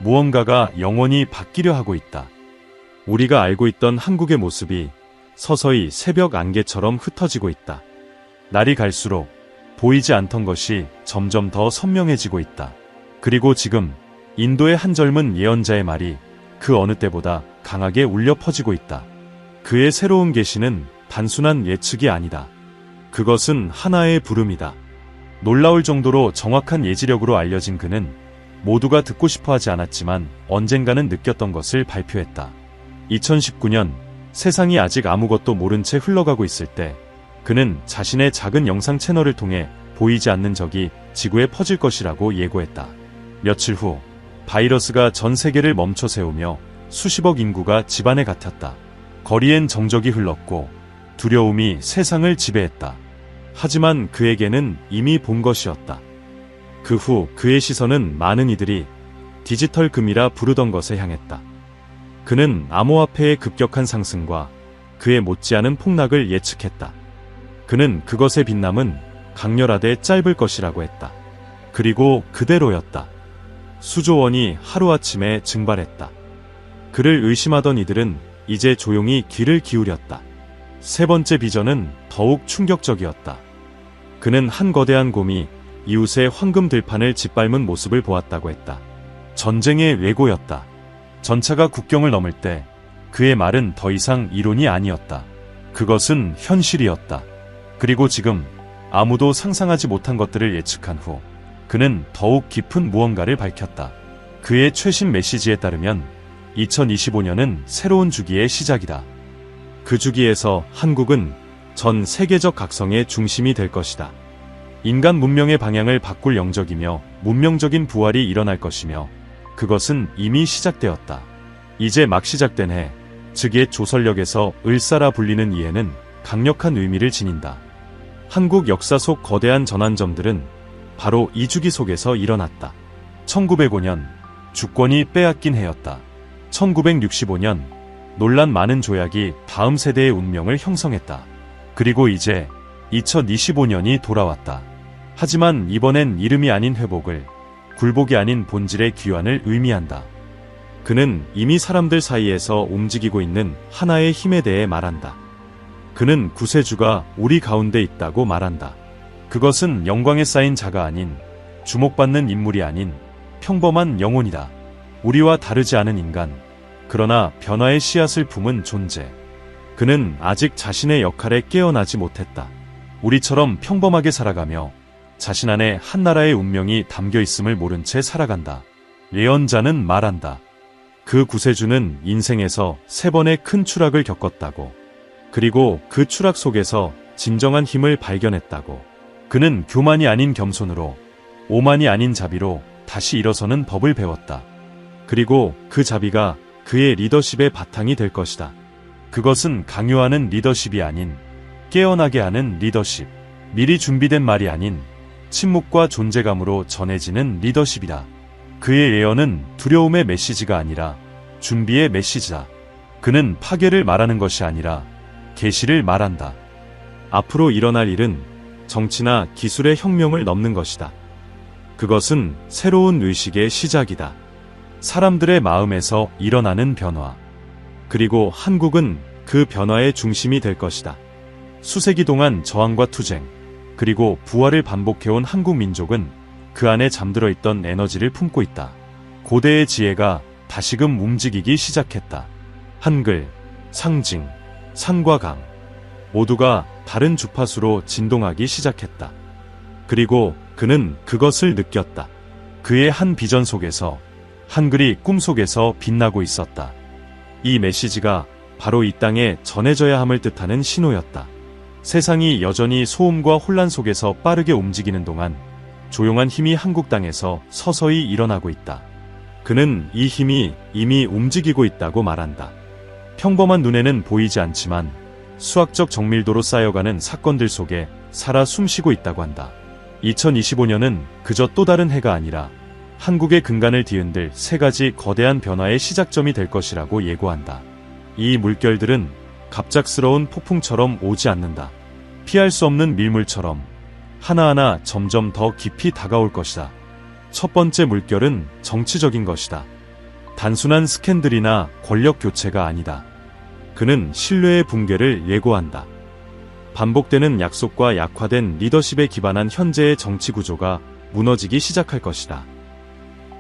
무언가가 영원히 바뀌려 하고 있다. 우리가 알고 있던 한국의 모습이 서서히 새벽 안개처럼 흩어지고 있다. 날이 갈수록 보이지 않던 것이 점점 더 선명해지고 있다. 그리고 지금 인도의 한 젊은 예언자의 말이 그 어느 때보다 강하게 울려 퍼지고 있다. 그의 새로운 계시는 단순한 예측이 아니다. 그것은 하나의 부름이다. 놀라울 정도로 정확한 예지력으로 알려진 그는 모두가 듣고 싶어 하지 않았지만 언젠가는 느꼈던 것을 발표했다. 2019년 세상이 아직 아무것도 모른 채 흘러가고 있을 때 그는 자신의 작은 영상 채널을 통해 보이지 않는 적이 지구에 퍼질 것이라고 예고했다. 며칠 후 바이러스가 전 세계를 멈춰 세우며 수십억 인구가 집안에 갇혔다. 거리엔 정적이 흘렀고 두려움이 세상을 지배했다. 하지만 그에게는 이미 본 것이었다. 그 후 그의 시선은 많은 이들이 디지털 금이라 부르던 것에 향했다. 그는 암호화폐의 급격한 상승과 그의 못지않은 폭락을 예측했다. 그는 그것의 빛남은 강렬하되 짧을 것이라고 했다. 그리고 그대로였다. 수조 원이 하루아침에 증발했다. 그를 의심하던 이들은 이제 조용히 귀를 기울였다. 세 번째 비전은 더욱 충격적이었다. 그는 한 거대한 곰이 이웃의 황금 들판을 짓밟은 모습을 보았다고 했다. 전쟁의 왜고였다. 전차가 국경을 넘을 때 그의 말은 더 이상 이론이 아니었다. 그것은 현실이었다. 그리고 지금 아무도 상상하지 못한 것들을 예측한 후 그는 더욱 깊은 무언가를 밝혔다. 그의 최신 메시지에 따르면 2025년은 새로운 주기의 시작이다. 그 주기에서 한국은 전 세계적 각성의 중심이 될 것이다. 인간 문명의 방향을 바꿀 영적이며 문명적인 부활이 일어날 것이며 그것은 이미 시작되었다. 이제 막 시작된 해, 즉 옛 조선력에서 을사라 불리는 이 해는 강력한 의미를 지닌다. 한국 역사 속 거대한 전환점들은 바로 이 주기 속에서 일어났다. 1905년, 주권이 빼앗긴 해였다. 1965년, 논란 많은 조약이 다음 세대의 운명을 형성했다. 그리고 이제 2025년이 돌아왔다. 하지만 이번엔 이름이 아닌 회복을, 굴복이 아닌 본질의 귀환을 의미한다. 그는 이미 사람들 사이에서 움직이고 있는 하나의 힘에 대해 말한다. 그는 구세주가 우리 가운데 있다고 말한다. 그것은 영광에 쌓인 자가 아닌, 주목받는 인물이 아닌 평범한 영혼이다. 우리와 다르지 않은 인간, 그러나 변화의 씨앗을 품은 존재. 그는 아직 자신의 역할에 깨어나지 못했다. 우리처럼 평범하게 살아가며 자신 안에 한 나라의 운명이 담겨 있음을 모른 채 살아간다. 예언자는 말한다. 그 구세주는 인생에서 3번의 큰 추락을 겪었다고. 그리고 그 추락 속에서 진정한 힘을 발견했다고. 그는 교만이 아닌 겸손으로, 오만이 아닌 자비로 다시 일어서는 법을 배웠다. 그리고 그 자비가 그의 리더십의 바탕이 될 것이다. 그것은 강요하는 리더십이 아닌 깨어나게 하는 리더십. 미리 준비된 말이 아닌 침묵과 존재감으로 전해지는 리더십이다. 그의 예언은 두려움의 메시지가 아니라 준비의 메시지다. 그는 파괴를 말하는 것이 아니라 계시를 말한다. 앞으로 일어날 일은 정치나 기술의 혁명을 넘는 것이다. 그것은 새로운 의식의 시작이다. 사람들의 마음에서 일어나는 변화. 그리고 한국은 그 변화의 중심이 될 것이다. 수세기 동안 저항과 투쟁, 그리고 부활을 반복해온 한국 민족은 그 안에 잠들어 있던 에너지를 품고 있다. 고대의 지혜가 다시금 움직이기 시작했다. 한글, 상징, 산과 강, 모두가 다른 주파수로 진동하기 시작했다. 그리고 그는 그것을 느꼈다. 그의 한 비전 속에서 한글이 꿈속에서 빛나고 있었다. 이 메시지가 바로 이 땅에 전해져야 함을 뜻하는 신호였다. 세상이 여전히 소음과 혼란 속에서 빠르게 움직이는 동안 조용한 힘이 한국 땅에서 서서히 일어나고 있다. 그는 이 힘이 이미 움직이고 있다고 말한다. 평범한 눈에는 보이지 않지만 수학적 정밀도로 쌓여가는 사건들 속에 살아 숨쉬고 있다고 한다. 2025년은 그저 또 다른 해가 아니라 한국의 근간을 뒤흔들 3가지 거대한 변화의 시작점이 될 것이라고 예고한다. 이 물결들은 갑작스러운 폭풍처럼 오지 않는다. 피할 수 없는 밀물처럼 하나하나 점점 더 깊이 다가올 것이다. 첫 번째 물결은 정치적인 것이다. 단순한 스캔들이나 권력 교체가 아니다. 그는 신뢰의 붕괴를 예고한다. 반복되는 약속과 약화된 리더십에 기반한 현재의 정치 구조가 무너지기 시작할 것이다.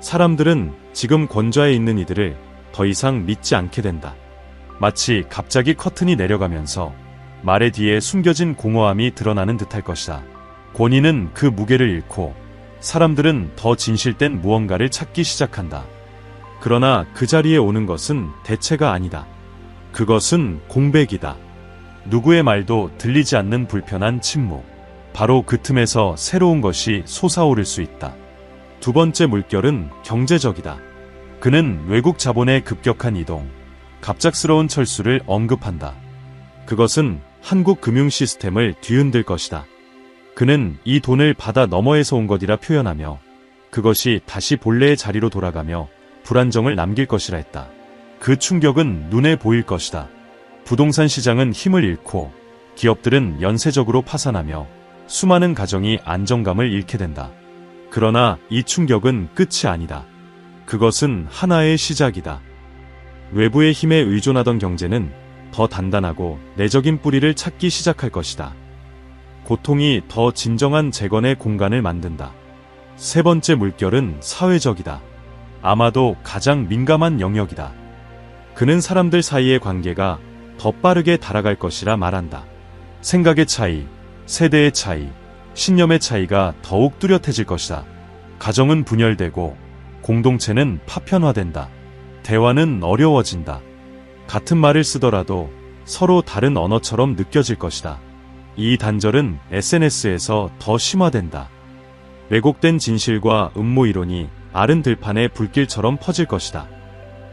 사람들은 지금 권좌에 있는 이들을 더 이상 믿지 않게 된다. 마치 갑자기 커튼이 내려가면서 말의 뒤에 숨겨진 공허함이 드러나는 듯할 것이다. 권위는 그 무게를 잃고 사람들은 더 진실된 무언가를 찾기 시작한다. 그러나 그 자리에 오는 것은 대체가 아니다. 그것은 공백이다. 누구의 말도 들리지 않는 불편한 침묵. 바로 그 틈에서 새로운 것이 솟아오를 수 있다. 두 번째 물결은 경제적이다. 그는 외국 자본의 급격한 이동, 갑작스러운 철수를 언급한다. 그것은 한국 금융 시스템을 뒤흔들 것이다. 그는 이 돈을 바다 너머에서 온 것이라 표현하며 그것이 다시 본래의 자리로 돌아가며 불안정을 남길 것이라 했다. 그 충격은 눈에 보일 것이다. 부동산 시장은 힘을 잃고 기업들은 연쇄적으로 파산하며 수많은 가정이 안정감을 잃게 된다. 그러나 이 충격은 끝이 아니다. 그것은 하나의 시작이다. 외부의 힘에 의존하던 경제는 더 단단하고 내적인 뿌리를 찾기 시작할 것이다. 고통이 더 진정한 재건의 공간을 만든다. 세 번째 물결은 사회적이다. 아마도 가장 민감한 영역이다. 그는 사람들 사이의 관계가 더 빠르게 달아갈 것이라 말한다. 생각의 차이, 세대의 차이, 신념의 차이가 더욱 뚜렷해질 것이다. 가정은 분열되고 공동체는 파편화된다. 대화는 어려워진다. 같은 말을 쓰더라도 서로 다른 언어처럼 느껴질 것이다. 이 단절은 SNS에서 더 심화된다. 왜곡된 진실과 음모 이론이 아른 들판의 불길처럼 퍼질 것이다.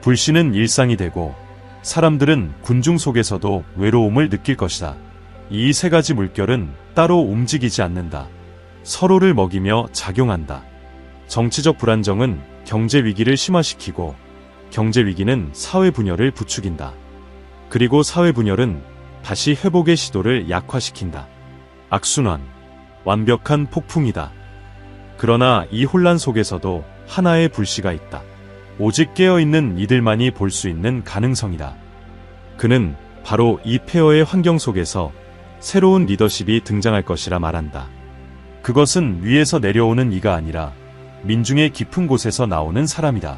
불신은 일상이 되고 사람들은 군중 속에서도 외로움을 느낄 것이다. 이 세 가지 물결은 따로 움직이지 않는다. 서로를 먹이며 작용한다. 정치적 불안정은 경제 위기를 심화시키고 경제 위기는 사회 분열을 부추긴다. 그리고 사회 분열은 다시 회복의 시도를 약화시킨다. 악순환, 완벽한 폭풍이다. 그러나 이 혼란 속에서도 하나의 불씨가 있다. 오직 깨어있는 이들만이 볼 수 있는 가능성이다. 그는 바로 이 폐허의 환경 속에서 새로운 리더십이 등장할 것이라 말한다. 그것은 위에서 내려오는 이가 아니라 민중의 깊은 곳에서 나오는 사람이다.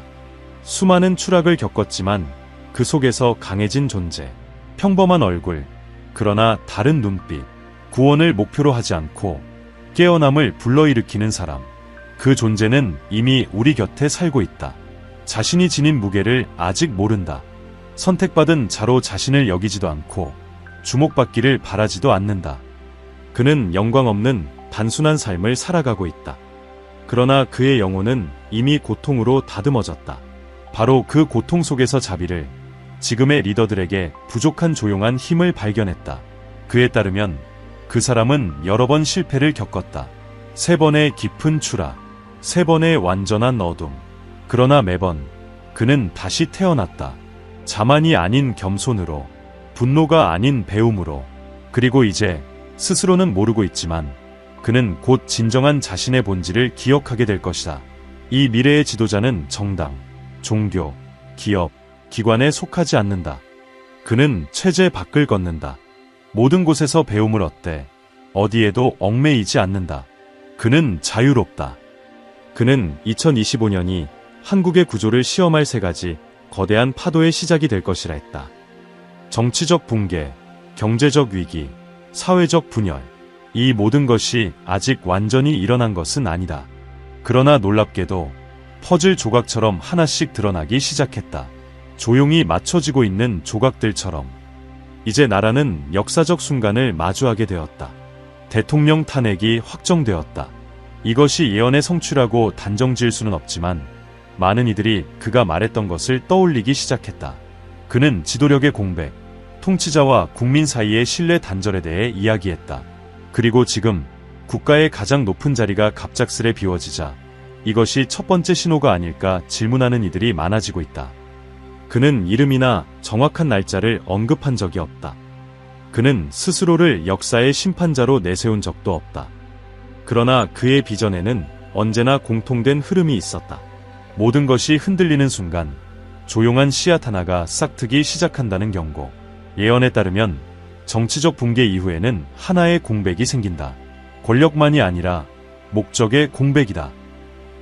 수많은 추락을 겪었지만 그 속에서 강해진 존재, 평범한 얼굴, 그러나 다른 눈빛, 구원을 목표로 하지 않고 깨어남을 불러일으키는 사람. 그 존재는 이미 우리 곁에 살고 있다. 자신이 지닌 무게를 아직 모른다. 선택받은 자로 자신을 여기지도 않고 주목받기를 바라지도 않는다. 그는 영광 없는 단순한 삶을 살아가고 있다. 그러나 그의 영혼은 이미 고통으로 다듬어졌다. 바로 그 고통 속에서 자비를, 지금의 리더들에게 부족한 조용한 힘을 발견했다. 그에 따르면 그 사람은 여러 번 실패를 겪었다. 3번의 깊은 추락, 3번의 완전한 어둠. 그러나 매번 그는 다시 태어났다. 자만이 아닌 겸손으로, 분노가 아닌 배움으로. 그리고 이제 스스로는 모르고 있지만 그는 곧 진정한 자신의 본질을 기억하게 될 것이다. 이 미래의 지도자는 정당, 종교, 기업, 기관에 속하지 않는다. 그는 체제 밖을 걷는다. 모든 곳에서 배움을 얻되 어디에도 얽매이지 않는다. 그는 자유롭다. 그는 2025년이 한국의 구조를 시험할 3가지 거대한 파도의 시작이 될 것이라 했다. 정치적 붕괴, 경제적 위기, 사회적 분열. 이 모든 것이 아직 완전히 일어난 것은 아니다. 그러나 놀랍게도 퍼즐 조각처럼 하나씩 드러나기 시작했다. 조용히 맞춰지고 있는 조각들처럼. 이제 나라는 역사적 순간을 마주하게 되었다. 대통령 탄핵이 확정되었다. 이것이 예언의 성취라고 단정 지을 수는 없지만 많은 이들이 그가 말했던 것을 떠올리기 시작했다. 그는 지도력의 공백, 통치자와 국민 사이의 신뢰 단절에 대해 이야기했다. 그리고 지금 국가의 가장 높은 자리가 갑작스레 비워지자 이것이 첫 번째 신호가 아닐까 질문하는 이들이 많아지고 있다. 그는 이름이나 정확한 날짜를 언급한 적이 없다. 그는 스스로를 역사의 심판자로 내세운 적도 없다. 그러나 그의 비전에는 언제나 공통된 흐름이 있었다. 모든 것이 흔들리는 순간 조용한 씨앗 하나가 싹트기 시작한다는 경고. 예언에 따르면 정치적 붕괴 이후에는 하나의 공백이 생긴다. 권력만이 아니라 목적의 공백이다.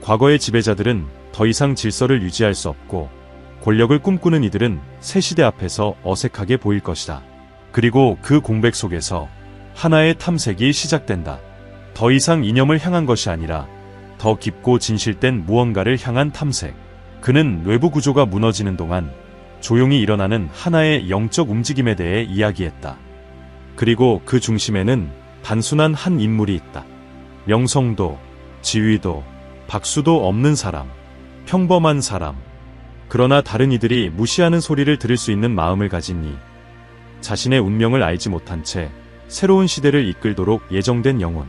과거의 지배자들은 더 이상 질서를 유지할 수 없고, 권력을 꿈꾸는 이들은 새 시대 앞에서 어색하게 보일 것이다. 그리고 그 공백 속에서 하나의 탐색이 시작된다. 더 이상 이념을 향한 것이 아니라 더 깊고 진실된 무언가를 향한 탐색. 그는 외부 구조가 무너지는 동안 조용히 일어나는 하나의 영적 움직임에 대해 이야기했다. 그리고 그 중심에는 단순한 한 인물이 있다. 명성도, 지위도, 박수도 없는 사람. 평범한 사람. 그러나 다른 이들이 무시하는 소리를 들을 수 있는 마음을 가진 이. 자신의 운명을 알지 못한 채 새로운 시대를 이끌도록 예정된 영혼.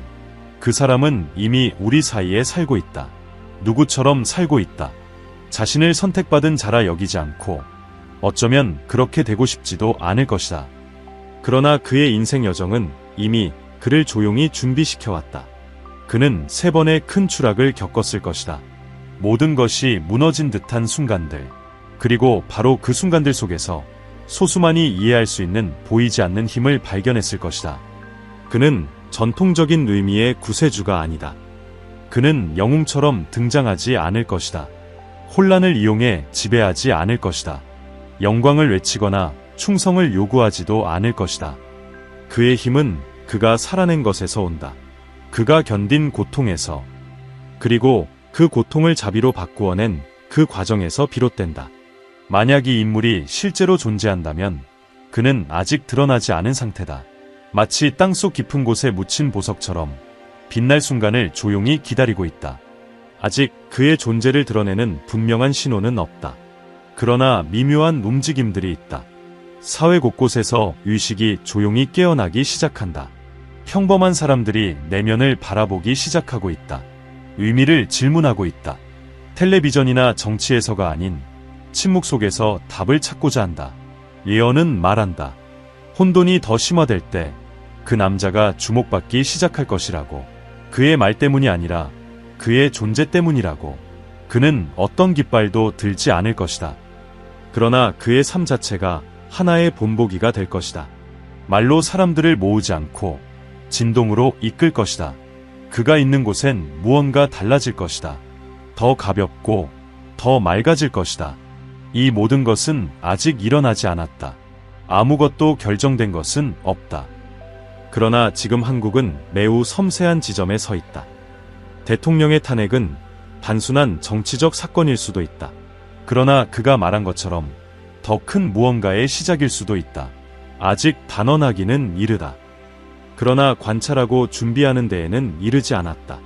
그 사람은 이미 우리 사이에 살고 있다. 누구처럼 살고 있다. 자신을 선택받은 자라 여기지 않고 어쩌면 그렇게 되고 싶지도 않을 것이다. 그러나 그의 인생 여정은 이미 그를 조용히 준비시켜왔다. 그는 3번의 큰 추락을 겪었을 것이다. 모든 것이 무너진 듯한 순간들. 그리고 바로 그 순간들 속에서 소수만이 이해할 수 있는 보이지 않는 힘을 발견했을 것이다. 그는 전통적인 의미의 구세주가 아니다. 그는 영웅처럼 등장하지 않을 것이다. 혼란을 이용해 지배하지 않을 것이다. 영광을 외치거나 충성을 요구하지도 않을 것이다. 그의 힘은 그가 살아낸 것에서 온다. 그가 견딘 고통에서, 그리고 그 고통을 자비로 바꾸어낸 그 과정에서 비롯된다. 만약 이 인물이 실제로 존재한다면 그는 아직 드러나지 않은 상태다. 마치 땅속 깊은 곳에 묻힌 보석처럼 빛날 순간을 조용히 기다리고 있다. 아직 그의 존재를 드러내는 분명한 신호는 없다. 그러나 미묘한 움직임들이 있다. 사회 곳곳에서 의식이 조용히 깨어나기 시작한다. 평범한 사람들이 내면을 바라보기 시작하고 있다. 의미를 질문하고 있다. 텔레비전이나 정치에서가 아닌 침묵 속에서 답을 찾고자 한다. 예언은 말한다. 혼돈이 더 심화될 때 그 남자가 주목받기 시작할 것이라고. 그의 말 때문이 아니라 그의 존재 때문이라고. 그는 어떤 깃발도 들지 않을 것이다. 그러나 그의 삶 자체가 하나의 본보기가 될 것이다. 말로 사람들을 모으지 않고 진동으로 이끌 것이다. 그가 있는 곳엔 무언가 달라질 것이다. 더 가볍고 더 맑아질 것이다. 이 모든 것은 아직 일어나지 않았다. 아무것도 결정된 것은 없다. 그러나 지금 한국은 매우 섬세한 지점에 서 있다. 대통령의 탄핵은 단순한 정치적 사건일 수도 있다. 그러나 그가 말한 것처럼 더 큰 무언가의 시작일 수도 있다. 아직 단언하기는 이르다. 그러나 관찰하고 준비하는 데에는 이르지 않았다.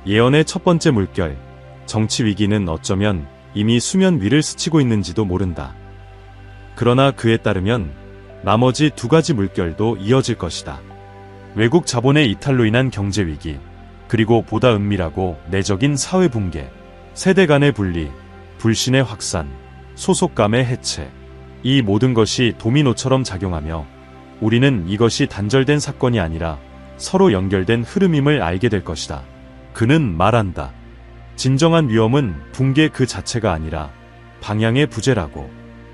예언의 첫 번째 물결, 정치 위기는 어쩌면 이미 수면 위를 스치고 있는지도 모른다. 그러나 그에 따르면 나머지 2가지 물결도 이어질 것이다. 외국 자본의 이탈로 인한 경제 위기, 그리고 보다 은밀하고 내적인 사회 붕괴, 세대 간의 분리, 불신의 확산, 소속감의 해체. 이 모든 것이 도미노처럼 작용하며 우리는 이것이 단절된 사건이 아니라 서로 연결된 흐름임을 알게 될 것이다. 그는 말한다. 진정한 위험은 붕괴 그 자체가 아니라 방향의 부재라고.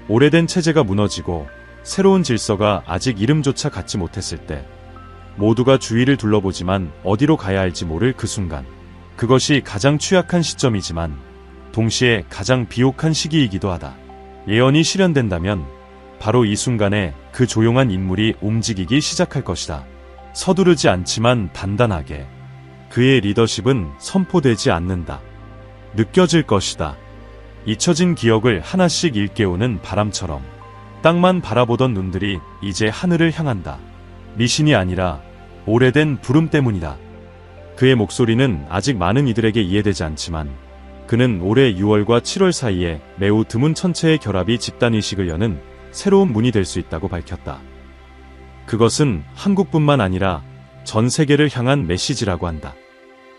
오래된 체제가 무너지고 새로운 질서가 아직 이름조차 갖지 못했을 때 모두가 주위를 둘러보지만 어디로 가야 할지 모를 그 순간. 그것이 가장 취약한 시점이지만 동시에 가장 비옥한 시기이기도 하다. 예언이 실현된다면 바로 이 순간에 그 조용한 인물이 움직이기 시작할 것이다. 서두르지 않지만 단단하게. 그의 리더십은 선포되지 않는다. 느껴질 것이다. 잊혀진 기억을 하나씩 일깨우는 바람처럼 땅만 바라보던 눈들이 이제 하늘을 향한다. 미신이 아니라 오래된 부름 때문이다. 그의 목소리는 아직 많은 이들에게 이해되지 않지만 그는 올해 6월과 7월 사이에 매우 드문 천체의 결합이 집단의식을 여는 새로운 문이 될 수 있다고 밝혔다. 그것은 한국뿐만 아니라 전 세계를 향한 메시지라고 한다.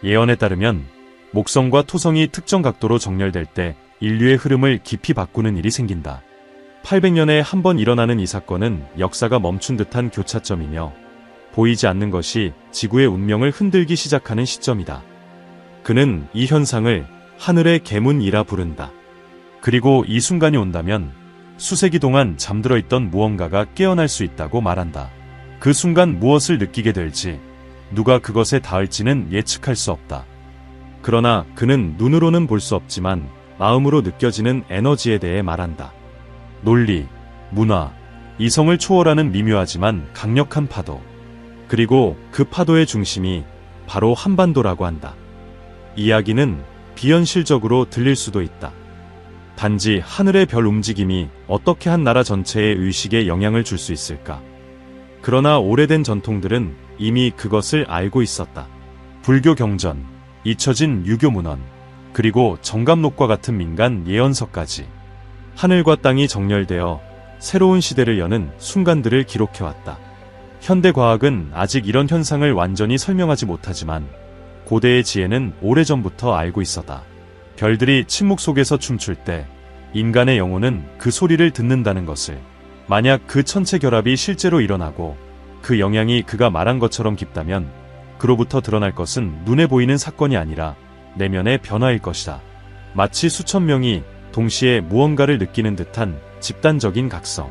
예언에 따르면 목성과 토성이 특정 각도로 정렬될 때 인류의 흐름을 깊이 바꾸는 일이 생긴다. 800년에 한 번 일어나는 이 사건은 역사가 멈춘 듯한 교차점이며 보이지 않는 것이 지구의 운명을 흔들기 시작하는 시점이다. 그는 이 현상을 하늘의 계문이라 부른다. 그리고 이 순간이 온다면 수세기 동안 잠들어 있던 무언가가 깨어날 수 있다고 말한다. 그 순간 무엇을 느끼게 될지, 누가 그것에 닿을지는 예측할 수 없다. 그러나 그는 눈으로는 볼 수 없지만 마음으로 느껴지는 에너지에 대해 말한다. 논리, 문화, 이성을 초월하는 미묘하지만 강력한 파도. 그리고 그 파도의 중심이 바로 한반도라고 한다. 이야기는 비현실적으로 들릴 수도 있다. 단지 하늘의 별 움직임이 어떻게 한 나라 전체의 의식에 영향을 줄 수 있을까? 그러나 오래된 전통들은 이미 그것을 알고 있었다. 불교 경전, 잊혀진 유교 문헌, 그리고 정감록과 같은 민간 예언서까지 하늘과 땅이 정렬되어 새로운 시대를 여는 순간들을 기록해왔다. 현대 과학은 아직 이런 현상을 완전히 설명하지 못하지만 고대의 지혜는 오래전부터 알고 있었다. 별들이 침묵 속에서 춤출 때 인간의 영혼은 그 소리를 듣는다는 것을, 만약 그 천체 결합이 실제로 일어나고 그 영향이 그가 말한 것처럼 깊다면 그로부터 드러날 것은 눈에 보이는 사건이 아니라 내면의 변화일 것이다. 마치 수천 명이 동시에 무언가를 느끼는 듯한 집단적인 각성.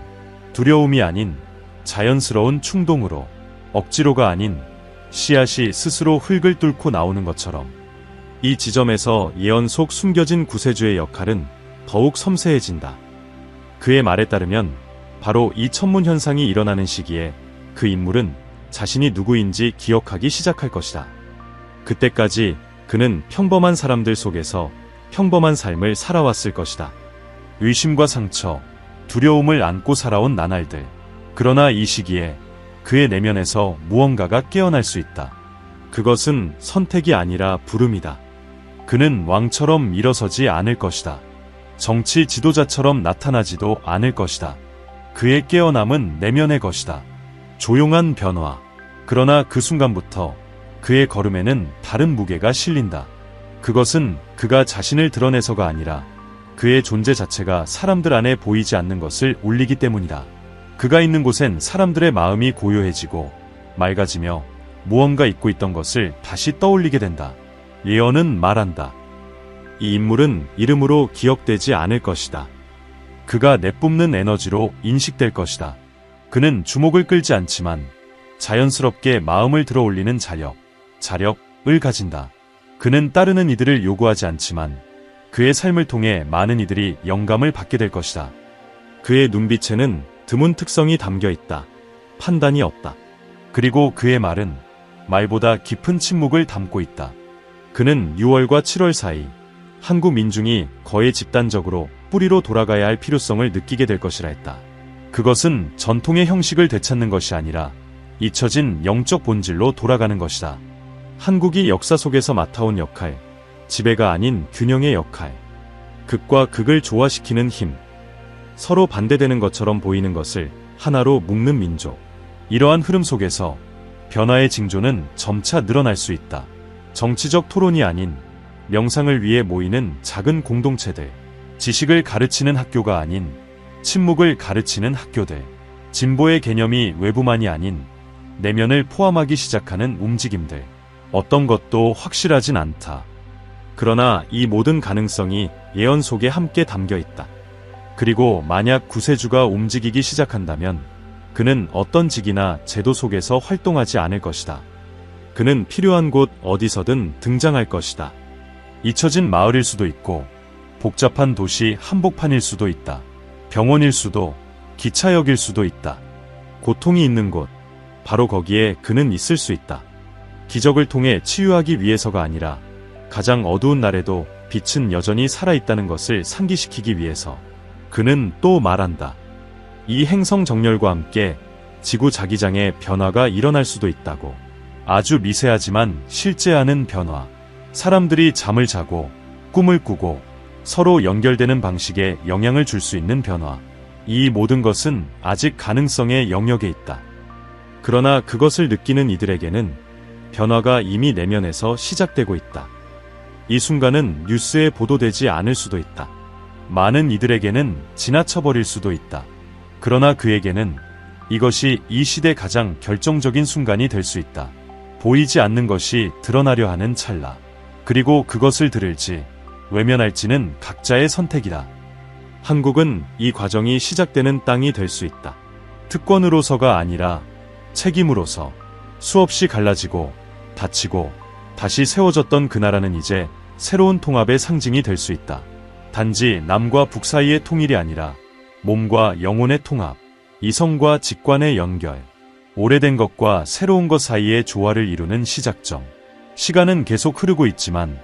두려움이 아닌 자연스러운 충동으로, 억지로가 아닌 씨앗이 스스로 흙을 뚫고 나오는 것처럼. 이 지점에서 예언 속 숨겨진 구세주의 역할은 더욱 섬세해진다. 그의 말에 따르면 바로 이 천문 현상이 일어나는 시기에 그 인물은 자신이 누구인지 기억하기 시작할 것이다. 그때까지 그는 평범한 사람들 속에서 평범한 삶을 살아왔을 것이다. 의심과 상처, 두려움을 안고 살아온 나날들. 그러나 이 시기에 그의 내면에서 무언가가 깨어날 수 있다. 그것은 선택이 아니라 부름이다. 그는 왕처럼 일어서지 않을 것이다. 정치 지도자처럼 나타나지도 않을 것이다. 그의 깨어남은 내면의 것이다. 조용한 변화. 그러나 그 순간부터 그의 걸음에는 다른 무게가 실린다. 그것은 그가 자신을 드러내서가 아니라 그의 존재 자체가 사람들 안에 보이지 않는 것을 울리기 때문이다. 그가 있는 곳엔 사람들의 마음이 고요해지고 맑아지며 무언가 잊고 있던 것을 다시 떠올리게 된다. 예언은 말한다. 이 인물은 이름으로 기억되지 않을 것이다. 그가 내뿜는 에너지로 인식될 것이다. 그는 주목을 끌지 않지만 자연스럽게 마음을 들어올리는 자력을 가진다. 그는 따르는 이들을 요구하지 않지만 그의 삶을 통해 많은 이들이 영감을 받게 될 것이다. 그의 눈빛에는 드문 특성이 담겨 있다. 판단이 없다. 그리고 그의 말은 말보다 깊은 침묵을 담고 있다. 그는 6월과 7월 사이 한국 민중이 거의 집단적으로 뿌리로 돌아가야 할 필요성을 느끼게 될 것이라 했다. 그것은 전통의 형식을 되찾는 것이 아니라 잊혀진 영적 본질로 돌아가는 것이다. 한국이 역사 속에서 맡아온 역할, 지배가 아닌 균형의 역할, 극과 극을 조화시키는 힘, 서로 반대되는 것처럼 보이는 것을 하나로 묶는 민족. 이러한 흐름 속에서 변화의 징조는 점차 늘어날 수 있다. 정치적 토론이 아닌 명상을 위해 모이는 작은 공동체들, 지식을 가르치는 학교가 아닌 침묵을 가르치는 학교들, 진보의 개념이 외부만이 아닌 내면을 포함하기 시작하는 움직임들. 어떤 것도 확실하진 않다. 그러나 이 모든 가능성이 예언 속에 함께 담겨 있다. 그리고 만약 구세주가 움직이기 시작한다면 그는 어떤 직이나 제도 속에서 활동하지 않을 것이다. 그는 필요한 곳 어디서든 등장할 것이다. 잊혀진 마을일 수도 있고 복잡한 도시 한복판일 수도 있다. 병원일 수도, 기차역일 수도 있다. 고통이 있는 곳, 바로 거기에 그는 있을 수 있다. 기적을 통해 치유하기 위해서가 아니라 가장 어두운 날에도 빛은 여전히 살아있다는 것을 상기시키기 위해서. 그는 또 말한다. 이 행성 정렬과 함께 지구 자기장의 변화가 일어날 수도 있다고. 아주 미세하지만 실제하는 변화. 사람들이 잠을 자고 꿈을 꾸고 서로 연결되는 방식에 영향을 줄 수 있는 변화. 이 모든 것은 아직 가능성의 영역에 있다. 그러나 그것을 느끼는 이들에게는 변화가 이미 내면에서 시작되고 있다. 이 순간은 뉴스에 보도되지 않을 수도 있다. 많은 이들에게는 지나쳐버릴 수도 있다. 그러나 그에게는 이것이 이 시대 가장 결정적인 순간이 될 수 있다. 보이지 않는 것이 드러나려 하는 찰나. 그리고 그것을 들을지 외면할지는 각자의 선택이다. 한국은 이 과정이 시작되는 땅이 될 수 있다. 특권으로서가 아니라 책임으로서 수없이 갈라지고 다치고 다시 세워졌던 그 나라는 이제 새로운 통합의 상징이 될 수 있다. 단지 남과 북 사이의 통일이 아니라 몸과 영혼의 통합, 이성과 직관의 연결, 오래된 것과 새로운 것 사이의 조화를 이루는 시작점. 시간은 계속 흐르고 있지만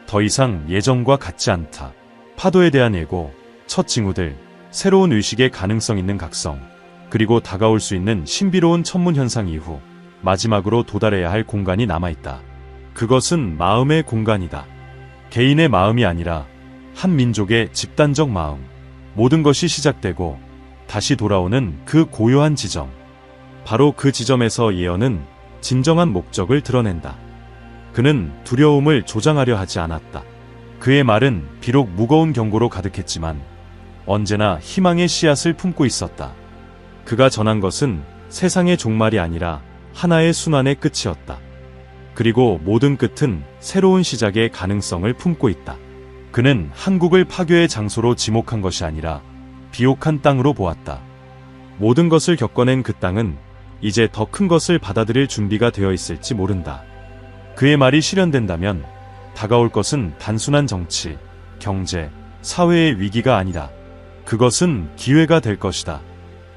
더 이상 예전과 같지 않다. 파도에 대한 예고, 첫 징후들, 새로운 의식의 가능성 있는 각성, 그리고 다가올 수 있는 신비로운 천문 현상 이후 마지막으로 도달해야 할 공간이 남아있다. 그것은 마음의 공간이다. 개인의 마음이 아니라 한 민족의 집단적 마음. 모든 것이 시작되고 다시 돌아오는 그 고요한 지점. 바로 그 지점에서 예언은 진정한 목적을 드러낸다. 그는 두려움을 조장하려 하지 않았다. 그의 말은 비록 무거운 경고로 가득했지만 언제나 희망의 씨앗을 품고 있었다. 그가 전한 것은 세상의 종말이 아니라 하나의 순환의 끝이었다. 그리고 모든 끝은 새로운 시작의 가능성을 품고 있다. 그는 한국을 파괴의 장소로 지목한 것이 아니라 비옥한 땅으로 보았다. 모든 것을 겪어낸 그 땅은 이제 더 큰 것을 받아들일 준비가 되어 있을지 모른다. 그의 말이 실현된다면 다가올 것은 단순한 정치, 경제, 사회의 위기가 아니다. 그것은 기회가 될 것이다.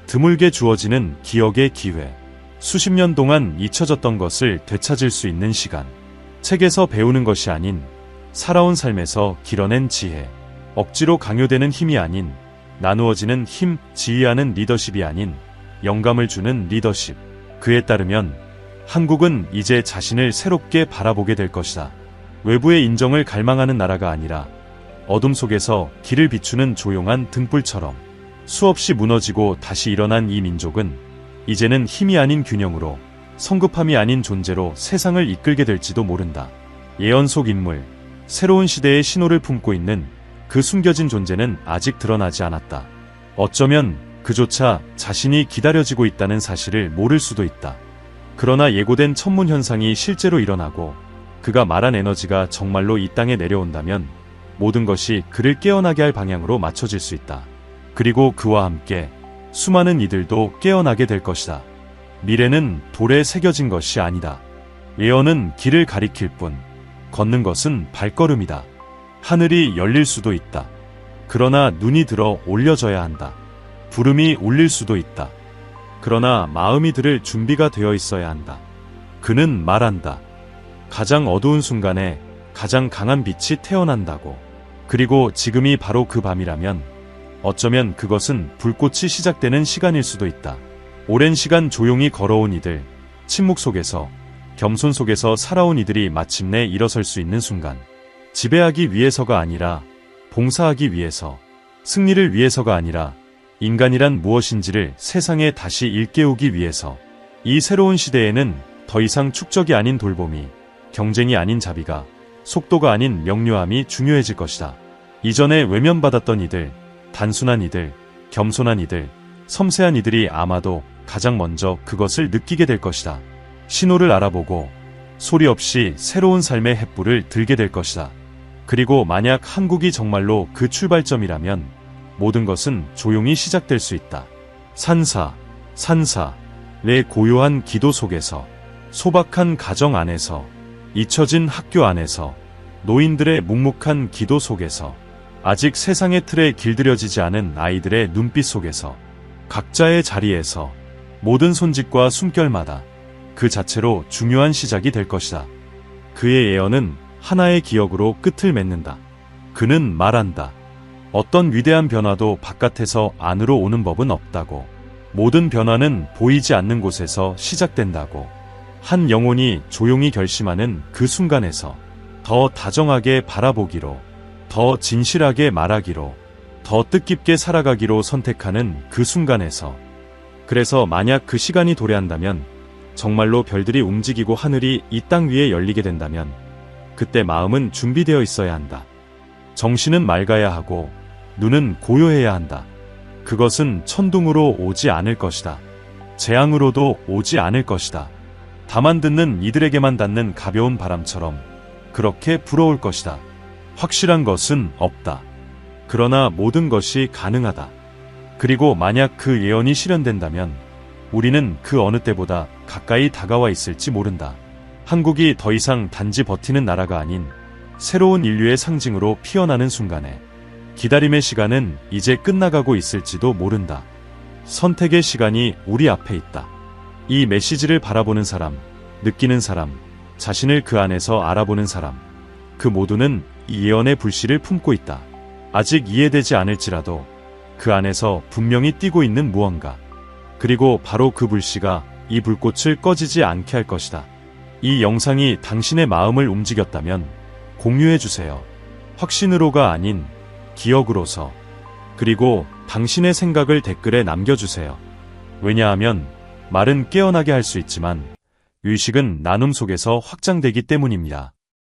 드물게 주어지는 기억의 기회. 수십 년 동안 잊혀졌던 것을 되찾을 수 있는 시간. 책에서 배우는 것이 아닌 살아온 삶에서 길어낸 지혜. 억지로 강요되는 힘이 아닌 나누어지는 힘, 지휘하는 리더십이 아닌 영감을 주는 리더십. 그에 따르면 한국은 이제 자신을 새롭게 바라보게 될 것이다. 외부의 인정을 갈망하는 나라가 아니라 어둠 속에서 길을 비추는 조용한 등불처럼 수없이 무너지고 다시 일어난 이 민족은 이제는 힘이 아닌 균형으로, 성급함이 아닌 존재로 세상을 이끌게 될지도 모른다. 예언 속 인물, 새로운 시대의 신호를 품고 있는 그 숨겨진 존재는 아직 드러나지 않았다. 어쩌면 그조차 자신이 기다려지고 있다는 사실을 모를 수도 있다. 그러나 예고된 천문 현상이 실제로 일어나고 그가 말한 에너지가 정말로 이 땅에 내려온다면 모든 것이 그를 깨어나게 할 방향으로 맞춰질 수 있다. 그리고 그와 함께 수많은 이들도 깨어나게 될 것이다. 미래는 돌에 새겨진 것이 아니다. 예언은 길을 가리킬 뿐, 걷는 것은 발걸음이다. 하늘이 열릴 수도 있다. 그러나 눈이 들어 올려져야 한다. 구름이 울릴 수도 있다. 그러나 마음이 들을 준비가 되어 있어야 한다. 그는 말한다. 가장 어두운 순간에 가장 강한 빛이 태어난다고. 그리고 지금이 바로 그 밤이라면 어쩌면 그것은 불꽃이 시작되는 시간일 수도 있다. 오랜 시간 조용히 걸어온 이들, 침묵 속에서, 겸손 속에서 살아온 이들이 마침내 일어설 수 있는 순간. 지배하기 위해서가 아니라 봉사하기 위해서, 승리를 위해서가 아니라 인간이란 무엇인지를 세상에 다시 일깨우기 위해서. 이 새로운 시대에는 더 이상 축적이 아닌 돌봄이, 경쟁이 아닌 자비가, 속도가 아닌 명료함이 중요해질 것이다. 이전에 외면받았던 이들, 단순한 이들, 겸손한 이들, 섬세한 이들이 아마도 가장 먼저 그것을 느끼게 될 것이다. 신호를 알아보고 소리 없이 새로운 삶의 횃불을 들게 될 것이다. 그리고 만약 한국이 정말로 그 출발점이라면 모든 것은 조용히 시작될 수 있다. 산사, 내 고요한 기도 속에서, 소박한 가정 안에서, 잊혀진 학교 안에서, 노인들의 묵묵한 기도 속에서, 아직 세상의 틀에 길들여지지 않은 아이들의 눈빛 속에서, 각자의 자리에서, 모든 손짓과 숨결마다 그 자체로 중요한 시작이 될 것이다. 그의 예언은 하나의 기억으로 끝을 맺는다. 그는 말한다. 어떤 위대한 변화도 바깥에서 안으로 오는 법은 없다고. 모든 변화는 보이지 않는 곳에서 시작된다고. 한 영혼이 조용히 결심하는 그 순간에서 더 다정하게 바라보기로, 더 진실하게 말하기로, 더 뜻깊게 살아가기로 선택하는 그 순간에서. 그래서 만약 그 시간이 도래한다면, 정말로 별들이 움직이고 하늘이 이 땅 위에 열리게 된다면 그때 마음은 준비되어 있어야 한다. 정신은 맑아야 하고 눈은 고요해야 한다. 그것은 천둥으로 오지 않을 것이다. 재앙으로도 오지 않을 것이다. 다만 듣는 이들에게만 닿는 가벼운 바람처럼 그렇게 불어올 것이다. 확실한 것은 없다. 그러나 모든 것이 가능하다. 그리고 만약 그 예언이 실현된다면 우리는 그 어느 때보다 가까이 다가와 있을지 모른다. 한국이 더 이상 단지 버티는 나라가 아닌 새로운 인류의 상징으로 피어나는 순간에 기다림의 시간은 이제 끝나가고 있을지도 모른다. 선택의 시간이 우리 앞에 있다. 이 메시지를 바라보는 사람, 느끼는 사람, 자신을 그 안에서 알아보는 사람, 그 모두는 이 예언의 불씨를 품고 있다. 아직 이해되지 않을지라도 그 안에서 분명히 띄고 있는 무언가, 그리고 바로 그 불씨가 이 불꽃을 꺼지지 않게 할 것이다. 이 영상이 당신의 마음을 움직였다면 공유해주세요. 확신으로가 아닌 기억으로서. 그리고 당신의 생각을 댓글에 남겨주세요. 왜냐하면 말은 깨어나게 할 수 있지만 의식은 나눔 속에서 확장되기 때문입니다.